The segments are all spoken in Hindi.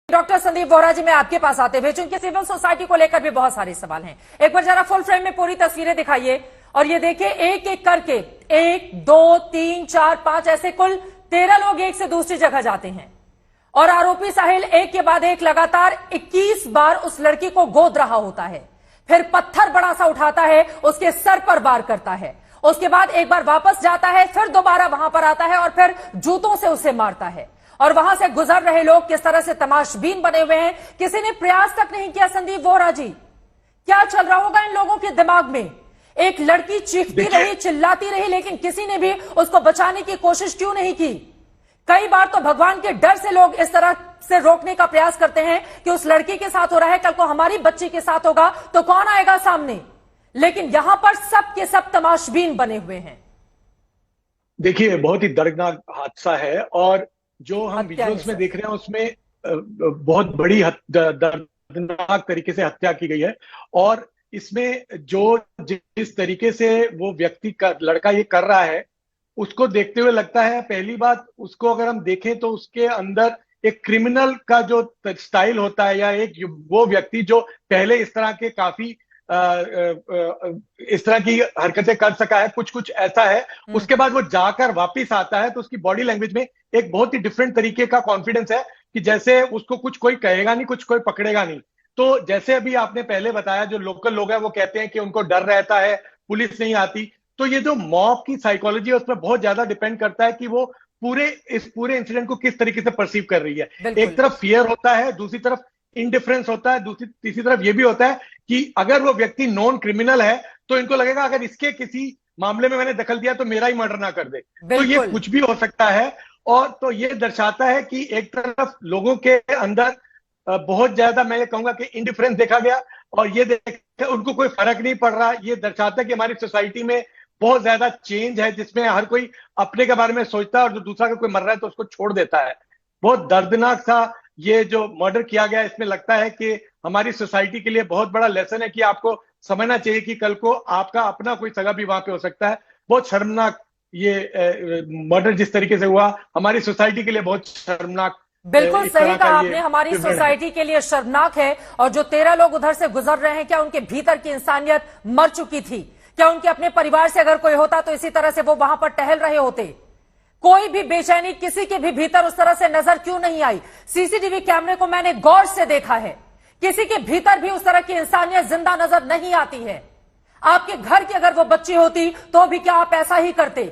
डॉक्टर संदीप वोहरा जी, मैं आपके पास आते हुए, चूंकि सिविल सोसाइटी को लेकर भी बहुत सारे सवाल हैं, एक बार जरा फुल फ्रेम में पूरी तस्वीरें दिखाइए और ये देखिए एक एक करके 1, 2, 3, 4, 5 ऐसे कुल 13 लोग एक से दूसरी जगह जाते हैं और आरोपी साहिल एक के बाद एक लगातार 21 बार उस लड़की को गोद रहा होता है, फिर पत्थर बड़ा सा उठाता है, उसके सर पर वार करता है, उसके बाद एक बार वापस जाता है, फिर दोबारा वहां पर आता है और फिर जूतों से उसे मारता है। और वहां से गुजर रहे लोग किस तरह से तमाशबीन बने हुए हैं, किसी ने प्रयास तक नहीं किया। संदीप वोहरा जी, क्या चल रहा होगा इन लोगों के दिमाग में? एक लड़की चीखती रही, चिल्लाती रही, लेकिन किसी ने भी उसको बचाने की कोशिश क्यों नहीं की? कई बार तो भगवान के डर से लोग इस तरह से रोकने का प्रयास करते हैं कि उस लड़की के साथ हो रहा है, कल को हमारी बच्ची के साथ होगा तो कौन आएगा सामने, लेकिन यहां पर सब के सब तमाशबीन बने हुए हैं। देखिए, बहुत ही दर्दनाक हादसा है और जो हम विजुअल्स में देख रहे हैं उसमें बहुत बड़ी दर्दनाक तरीके से हत्या की गई है। और इसमें जो जिस तरीके से वो व्यक्ति लड़का ये कर रहा है, उसको देखते हुए लगता है, पहली बात उसको अगर हम देखें तो उसके अंदर एक क्रिमिनल का जो स्टाइल होता है, या एक वो व्यक्ति जो पहले इस तरह के काफी इस तरह की हरकतें कर सका है, कुछ ऐसा है। उसके बाद वो जाकर वापिस आता है तो उसकी बॉडी लैंग्वेज में एक बहुत ही डिफरेंट तरीके का कॉन्फिडेंस है कि जैसे उसको कुछ कोई कहेगा नहीं, कुछ कोई पकड़ेगा नहीं। तो जैसे अभी आपने पहले बताया, जो लोकल लोग हैं वो कहते हैं कि उनको डर रहता है, पुलिस नहीं आती। तो ये जो मॉब की साइकोलॉजी है उस पर बहुत ज्यादा डिपेंड करता है कि वो इस पूरे इंसिडेंट को किस तरीके से परसीव कर रही है। एक तरफ फियर होता है, दूसरी तरफ इंडिफरेंस होता है, तीसरी तरफ यह भी होता है कि अगर वो व्यक्ति नॉन क्रिमिनल है तो इनको लगेगा अगर इसके किसी मामले में मैंने दखल दिया तो मेरा ही मर्डर ना कर दे। तो ये कुछ भी हो सकता है। और तो ये दर्शाता है कि एक तरफ लोगों के अंदर बहुत ज्यादा, मैं ये कहूंगा कि इंडिफरेंस देखा गया और ये उनको कोई फर्क नहीं पड़ रहा। ये दर्शाता है कि हमारी सोसाइटी में बहुत ज्यादा चेंज है, जिसमें हर कोई अपने के बारे में सोचता है और जो दूसरा कोई मर रहा है तो उसको छोड़ देता है। बहुत दर्दनाक सा ये जो मर्डर किया गया, इसमें लगता है कि हमारी सोसाइटी के लिए बहुत बड़ा लेसन है कि आपको समझना चाहिए कि कल को आपका अपना कोई सगा भी वहां पे हो सकता है। बहुत शर्मनाक ये मर्डर जिस तरीके से हुआ, हमारी सोसाइटी के लिए बहुत शर्मनाक। बिल्कुल सही कहा आपने, हमारी सोसाइटी के लिए शर्मनाक है। और जो 13 लोग उधर से गुजर रहे हैं, क्या उनके भीतर की इंसानियत मर चुकी थी? क्या उनके अपने परिवार से अगर कोई होता तो इसी तरह से वो वहां पर टहल रहे होते? कोई भी बेचैनी किसी के भी भीतर उस तरह से नजर क्यों नहीं आई? सीसीटीवी कैमरे को मैंने गौर से देखा है, किसी के भीतर भी उस तरह की इंसानियत जिंदा नजर नहीं आती है। आपके घर की अगर वो बच्ची होती तो भी क्या आप ऐसा ही करते?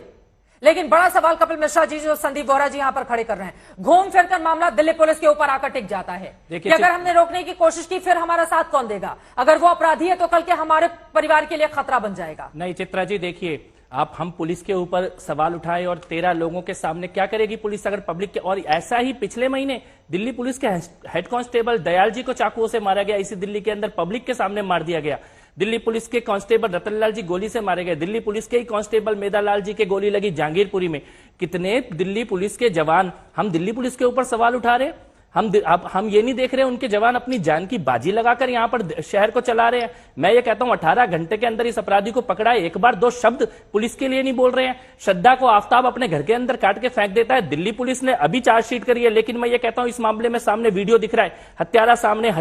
लेकिन बड़ा सवाल कपिल मिश्रा जी, जो संदीप वोहरा जी यहां पर खड़े कर रहे हैं, घूम फिरकर मामला दिल्ली पुलिस के ऊपर आकर टिक जाता है कि अगर हमने रोकने की कोशिश की फिर हमारा साथ कौन देगा? अगर वो अपराधी है तो कल के हमारे परिवार के लिए खतरा बन जाएगा। नहीं चित्रा जी, देखिए हम पुलिस के ऊपर सवाल उठाए और 13 लोगों के सामने क्या करेगी पुलिस अगर पब्लिक के? और ऐसा ही पिछले महीने दिल्ली पुलिस के हेड कांस्टेबल दयाल जी को चाकुओं से मारा गया, इसी दिल्ली के अंदर पब्लिक के सामने मार दिया गया। दिल्ली पुलिस के कांस्टेबल रतनलाल जी गोली से मारे गए। दिल्ली पुलिस के ही कांस्टेबल मेधालाल जी के गोली लगी जहांगीरपुरी में। कितने दिल्ली पुलिस के जवान, हम दिल्ली पुलिस के ऊपर सवाल उठा रहे हैं। हम ये नहीं देख रहे उनके जवान अपनी जान की बाजी लगाकर यहां पर शहर को चला रहे हैं। मैं ये कहता हूं 18 घंटे के अंदर इस अपराधी को पकड़ा है, एक बार 2 शब्द पुलिस के लिए नहीं बोल रहे हैं। श्रद्धा को आफ्ताब अपने घर के अंदर काट के फेंक देता है। दिल्ली पुलिस ने अभी चार्जशीट करी है, लेकिन मैं ये कहता हूं इस मामले में सामने वीडियो दिख रहा है, हत्यारा सामने,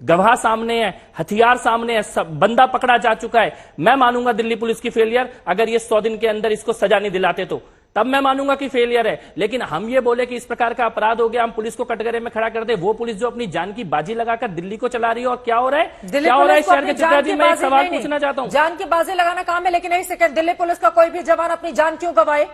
गवाह सामने है, हथियार सामने है, सब बंदा पकड़ा जा चुका है। मैं मानूंगा दिल्ली पुलिस की फेलियर अगर ये 100 दिन के अंदर इसको सजा नहीं दिलाते तो, तब मैं मानूंगा कि फेलियर है। लेकिन हम ये बोले कि इस प्रकार का अपराध हो गया, हम पुलिस को कटघरे में खड़ा कर दे, वो पुलिस जो अपनी जान की बाजी लगाकर दिल्ली को चला रही है। और क्या हो रहा है, क्या हो रहा है शहर के? चित्रा जी, मैं एक सवाल पूछना चाहता हूं। जान की बाजी लगाना काम है, लेकिन एक सेकंड, दिल्ली पुलिस का कोई भी जवान अपनी जान क्यों गंवाए?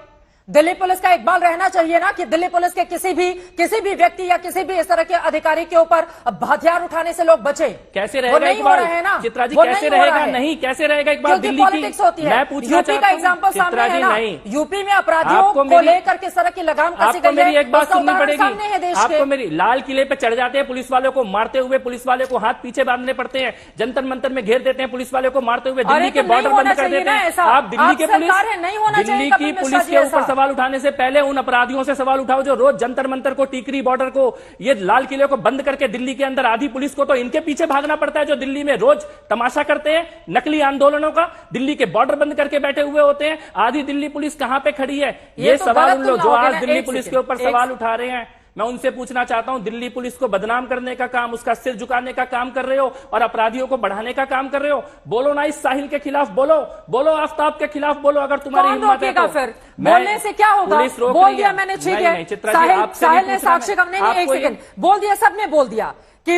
दिल्ली पुलिस का इकबाल रहना चाहिए ना कि दिल्ली पुलिस के किसी भी व्यक्ति या किसी भी इस तरह के अधिकारी के ऊपर हथियार उठाने से लोग बचे। कैसे रहेगा इकबाल? चित्रा जी, कैसे रहेगा? नहीं, कैसे रहेगा इकबाल? दिल्ली पॉलिटिक्स होती है। मैं पूछना यूपी का एग्जांपल सामने है ना, यूपी में अपराधियों को लेकर किस तरह की लगाम कसी गई है। मेरी एक बात सुननी पड़ेगी आपको मेरी। लाल किले पे चढ़ जाते हैं पुलिस वालों को मारते हुए, पुलिस वाले को हाथ पीछे बांधने पड़ते हैं, जंतर मंतर में घेर देते हैं पुलिस वाले को मारते हुए, दिल्ली के बॉर्डर बंद कर देते हैं। आप दिल्ली की पुलिस के ऊपर सवाल उठाने से पहले उन अपराधियों से सवाल उठाओ जो रोज जंतर मंतर को, टीकरी बॉर्डर को, ये लाल किले को बंद करके दिल्ली के अंदर आधी पुलिस को तो इनके पीछे भागना पड़ता है, जो दिल्ली में रोज तमाशा करते हैं नकली आंदोलनों का, दिल्ली के बॉर्डर बंद करके बैठे हुए होते हैं। आधी दिल्ली पुलिस कहां पे खड़ी है? ये सवाल उन लोग जो आज दिल्ली पुलिस के ऊपर सवाल उठा रहे हैं, मैं उनसे पूछना चाहता हूं, दिल्ली पुलिस को बदनाम करने का काम, उसका सिर झुकाने का काम कर रहे हो और अपराधियों को बढ़ाने का काम कर रहे हो। बोलो ना इस साहिल के खिलाफ, बोलो आफ्ताब के खिलाफ बोलो, अगर तुम्हारी कौन हिम्मत है रोकेगा तो। फिर? बोलने से क्या होगा? पुलिस रोक बोल रही दिया है। मैंने, ठीक नहीं, है। नहीं, चित्रा जी, आपसे साहिल नहीं ने पूछना साक्षी का नहीं, एक आपको सेकंड बोल दिया, सबने बोल दिया कि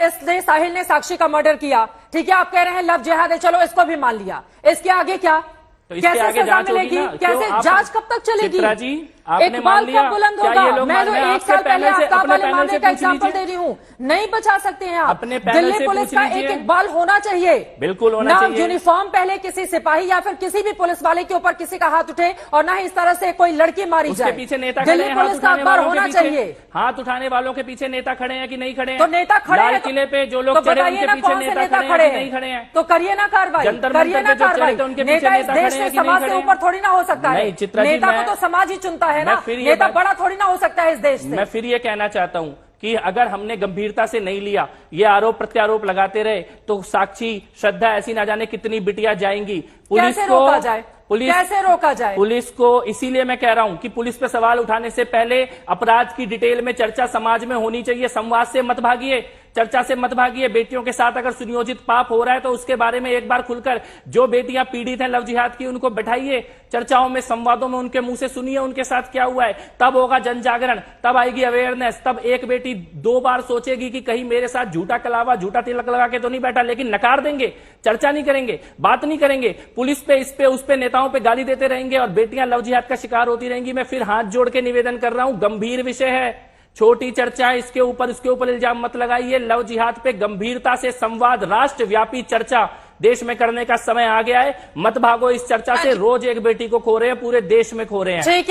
इसने साहिल ने साक्षी का मर्डर किया, ठीक है। आप कह रहे हैं लव जिहाद है, चलो इसको भी मान लिया। इसके आगे क्या? तो इसके कैसे आगे सजा जांच होगी मिलेगी? ना? कैसे जांच कब तक चलेगी? चित्रा जी, आपने इकबाल मान लिया, कब बुलंद क्या होगा? ये लोग मैं तो मान रहे हैं? एक साल आपके पहले पैनल से- आफ्ताब अपने वाले पैनल मामले से का पूछ एग्जाम्पल लीजिए। दे रही हूँ। नहीं बचा सकते हैं आप। अपने पैनल दिल्ली से पुलिस पूछ का एक लीजिए। इकबाल होना चाहिए, बिल्कुल होना ना चाहिए। यूनिफॉर्म पहले किसी सिपाही या फिर किसी भी पुलिस वाले के ऊपर किसी का हाथ उठे, और ना ही इस तरह से कोई लड़की मारी उसके जाए। पीछे नेता खड़े दिल्ली हैं, हाथ पुलिस का उठाने अखबार वालों के होना पीछे। चाहिए। हाथ उठाने वालों के पीछे नेता खड़े हैं कि नहीं खड़े हैं? तो नेता खड़े लाल हैं किले पे जो लोग तो चढ़े बताइए उनके ना पीछे कौन से नेता नेता खड़े खड़े हैं कि नहीं खड़े हैं? हैं? तो करिए ना कार्रवाई, जंतर करिए मंतर ना पे जो चढ़े कार्रवाई। थे उनके पीछे नेता इस नेता देश खड़े में हैं कि नहीं समाज खड़े से हैं? ऊपर थोड़ी ना हो सकता है। नहीं, चित्रा जी, नेता को मैं- तो समाज ही चुनता है ना। मैं फिर ये नेता बात- बड़ा थोड़ी ना हो सकता है इस देश से। मैं फिर ये कहना चाहता हूं कि अगर हमने गंभीरता से नहीं लिया, ये आरोप प्रत्यारोप लगाते रहे, तो साक्षी, श्रद्धा, ऐसी ना जाने कितनी बिटिया जाएंगी। पुलिस कैसे को रोका जाए? कैसे रोका जाए? पुलिस को इसीलिए मैं कह रहा हूं कि पुलिस पे सवाल उठाने से पहले अपराध की डिटेल में चर्चा समाज में होनी चाहिए। संवाद से मत भागिए, चर्चा से मत भागिए। बेटियों के साथ अगर सुनियोजित पाप हो रहा है तो उसके बारे में एक बार खुलकर, जो बेटियां पीड़ित हैं लव जिहाद की, उनको बैठाइए, चर्चाओं में, संवादों में उनके मुंह से सुनिए उनके साथ क्या हुआ है। तब होगा जन जागरण, तब आएगी अवेयरनेस, तब एक बेटी 2 बार सोचेगी कि कहीं मेरे साथ झूठा कलावा, झूठा तिलक लगा के तो नहीं बैठा। लेकिन नकार देंगे, चर्चा नहीं करेंगे, बात नहीं करेंगे, पुलिस पे, इस पे, उस पे, नेताओं पे गाली देते रहेंगे और बेटियां लव जिहाद का शिकार होती रहेंगी। मैं फिर हाथ जोड़ के निवेदन कर रहा हूं, गंभीर विषय है, छोटी चर्चा है, इसके ऊपर इल्जाम मत लगाइए। लव जिहाद पे गंभीरता से संवाद, राष्ट्रव्यापी चर्चा देश में करने का समय आ गया है। मत भागो इस चर्चा से। रोज एक बेटी को खो रहे हैं, पूरे देश में खो रहे हैं।